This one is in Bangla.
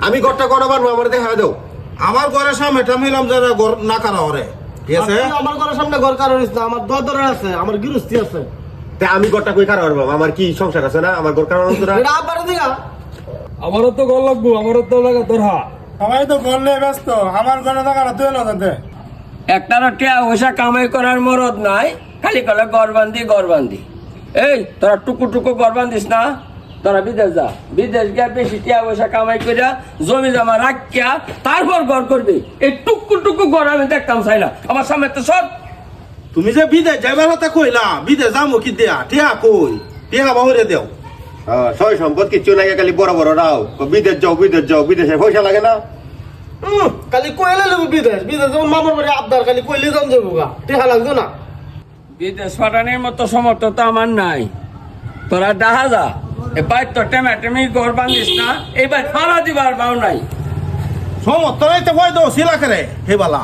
আমি ঘরটা করা পারবো, আমার দেখা দাও। আমার ঘরের সামনে এটা মিলাম যারা ঘর না কারা ওরে, ঠিক আছে? আমার ঘরের সামনে ঘর কারণ আমার দর আছে, আমার গৃহস্থী আছে। তা আমি ঘরটা কই কারা পারবো? আমার কি সংসার আছে না? আমার ঘর কারণ না। এটা আবার দিগা আমারও তো ঘর লাগবো, আমারও তো লাগা তোরা। সবাই তো ঘর নিয়ে ব্যস্ত, আমার ঘরে না কারা তুই না জানতে। একটারও টিয়া পয়সা কামাই করার মরদ নাই, খালি কলে গরবান্দি। এই তোরা টুকু টুকু গরবান্দিস না, তোরা বিদেশ যা, বিদেশ গিয়া বেশি টিয়া পয়সা কামাই করিয়া জমি জমা রাখিয়া তারপর ঘর করবি। এই টুকু টুকু ঘর আমি দেখতাম চাই না আমার সামনে তো সব। তুমি যে বিদেশ যাইবার কথা কইলা, বিদেশ যাবো কি দেয়া? টিয়া কই? টিয়া বাহুরে দেও। সয় সম্পদ কিচ্ছু নাই, খালি বড় বড় রাও বিদেশ যাও, বিদেশে পয়সা লাগে না। খালি কইলে লব বিদেশ যেমন মামার বাড়ি আবদার, খালি কইলে যান যাবো গা, টিহা লাগতো না। বিদেশ পাঠানোর মতো সমর্থ তো আমার নাই। তোরা ডাহা যা, এবার তো টেমাটেমি ঘর বান্ধিস না, এবার ফালা দিবার বাউ নাই। সমর্থ নাই তো কই দাও শিলা করে হে বালা।